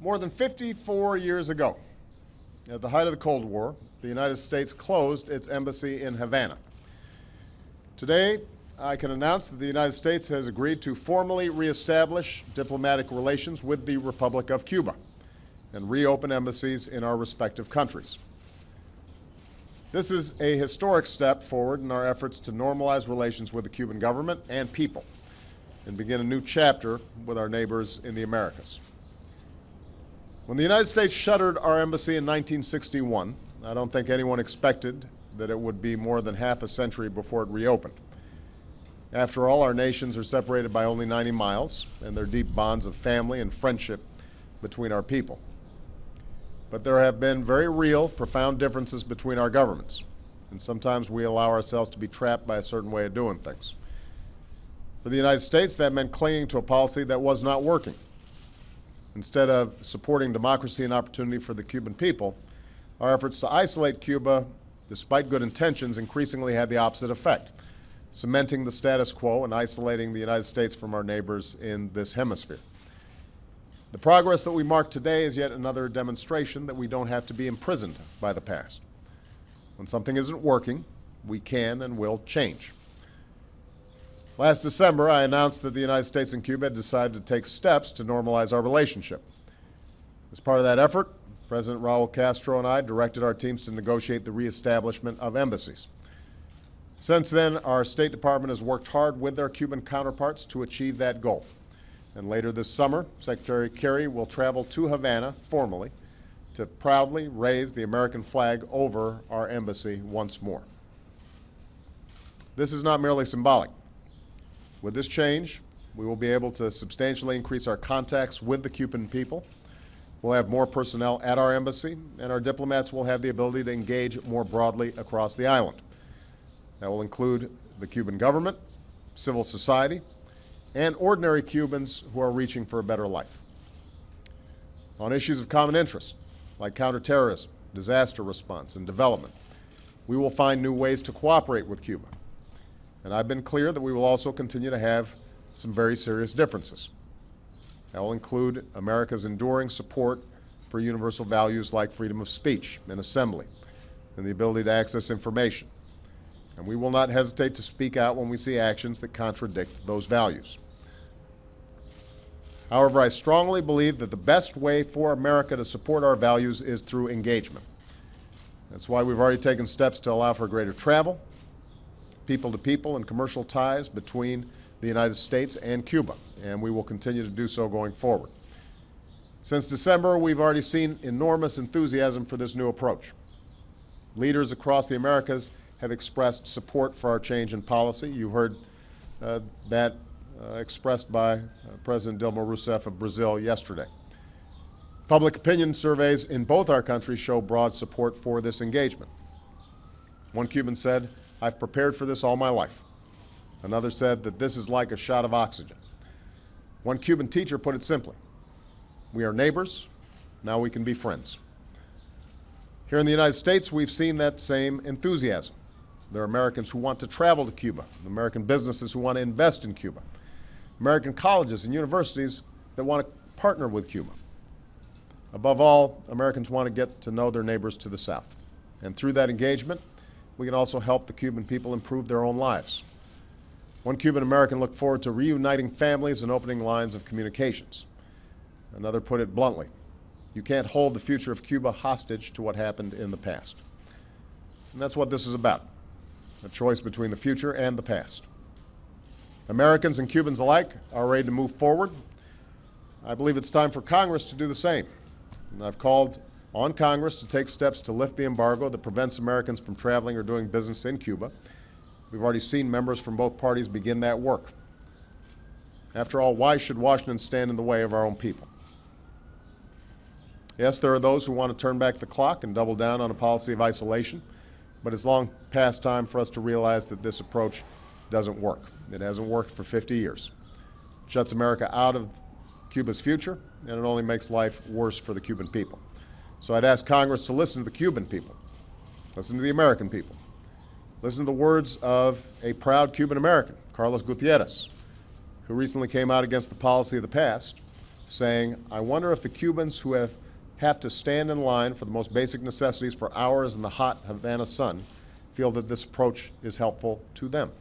More than 54 years ago, at the height of the Cold War, the United States closed its embassy in Havana. Today, I can announce that the United States has agreed to formally reestablish diplomatic relations with the Republic of Cuba and reopen embassies in our respective countries. This is a historic step forward in our efforts to normalize relations with the Cuban government and people and begin a new chapter with our neighbors in the Americas. When the United States shuttered our embassy in 1961, I don't think anyone expected that it would be more than half a century before it reopened. After all, our nations are separated by only 90 miles, and there are deep bonds of family and friendship between our people. But there have been very real, profound differences between our governments, and sometimes we allow ourselves to be trapped by a certain way of doing things. For the United States, that meant clinging to a policy that was not working. Instead of supporting democracy and opportunity for the Cuban people, our efforts to isolate Cuba, despite good intentions, increasingly had the opposite effect, cementing the status quo and isolating the United States from our neighbors in this hemisphere. The progress that we mark today is yet another demonstration that we don't have to be imprisoned by the past. When something isn't working, we can and will change. Last December, I announced that the United States and Cuba had decided to take steps to normalize our relationship. As part of that effort, President Raul Castro and I directed our teams to negotiate the reestablishment of embassies. Since then, our State Department has worked hard with their Cuban counterparts to achieve that goal. And later this summer, Secretary Kerry will travel to Havana formally to proudly raise the American flag over our embassy once more. This is not merely symbolic. With this change, we will be able to substantially increase our contacts with the Cuban people. We'll have more personnel at our embassy, and our diplomats will have the ability to engage more broadly across the island. That will include the Cuban government, civil society, and ordinary Cubans who are reaching for a better life. On issues of common interest, like counterterrorism, disaster response, and development, we will find new ways to cooperate with Cuba. And I've been clear that we will also continue to have some very serious differences. That will include America's enduring support for universal values like freedom of speech and assembly and the ability to access information. And we will not hesitate to speak out when we see actions that contradict those values. However, I strongly believe that the best way for America to support our values is through engagement. That's why we've already taken steps to allow for greater travel, people-to-people and commercial ties between the United States and Cuba, and we will continue to do so going forward. Since December, we've already seen enormous enthusiasm for this new approach. Leaders across the Americas have expressed support for our change in policy. You heard that expressed by President Dilma Rousseff of Brazil yesterday. Public opinion surveys in both our countries show broad support for this engagement. One Cuban said, "I've prepared for this all my life." Another said that this is like a shot of oxygen. One Cuban teacher put it simply, "We are neighbors, now we can be friends." Here in the United States, we've seen that same enthusiasm. There are Americans who want to travel to Cuba, American businesses who want to invest in Cuba, American colleges and universities that want to partner with Cuba. Above all, Americans want to get to know their neighbors to the south. And through that engagement, we can also help the Cuban people improve their own lives. One Cuban American looked forward to reuniting families and opening lines of communications. Another put it bluntly, "You can't hold the future of Cuba hostage to what happened in the past." And that's what this is about, a choice between the future and the past. Americans and Cubans alike are ready to move forward. I believe it's time for Congress to do the same. And I've called on Congress to take steps to lift the embargo that prevents Americans from traveling or doing business in Cuba. We've already seen members from both parties begin that work. After all, why should Washington stand in the way of our own people? Yes, there are those who want to turn back the clock and double down on a policy of isolation, but it's long past time for us to realize that this approach doesn't work. It hasn't worked for 50 years. It shuts America out of Cuba's future, and it only makes life worse for the Cuban people. So I'd ask Congress to listen to the Cuban people, listen to the American people, listen to the words of a proud Cuban American, Carlos Gutierrez, who recently came out against the policy of the past saying, "I wonder if the Cubans who have to stand in line for the most basic necessities for hours in the hot Havana sun feel that this approach is helpful to them."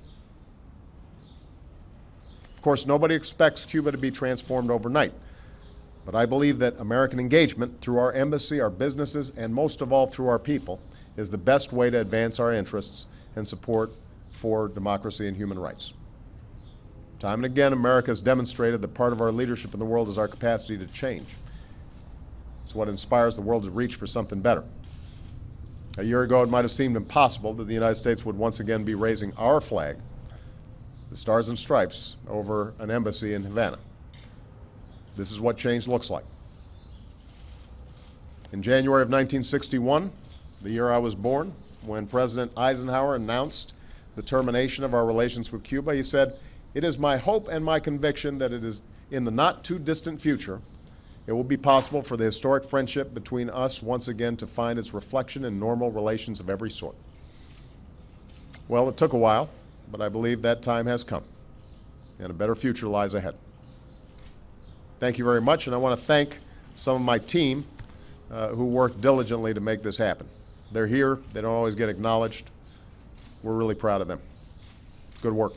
Of course, nobody expects Cuba to be transformed overnight, but I believe that American engagement through our embassy, our businesses, and most of all through our people is the best way to advance our interests and support for democracy and human rights. Time and again, America has demonstrated that part of our leadership in the world is our capacity to change. It's what inspires the world to reach for something better. A year ago, it might have seemed impossible that the United States would once again be raising our flag, the Stars and Stripes, over an embassy in Havana. This is what change looks like. In January of 1961, the year I was born, when President Eisenhower announced the termination of our relations with Cuba, he said, "It is my hope and my conviction that it is in the not too distant future, it will be possible for the historic friendship between us once again to find its reflection in normal relations of every sort." Well, it took a while, but I believe that time has come, and a better future lies ahead. Thank you very much, and I want to thank some of my team who worked diligently to make this happen. They're here. They don't always get acknowledged. We're really proud of them. Good work.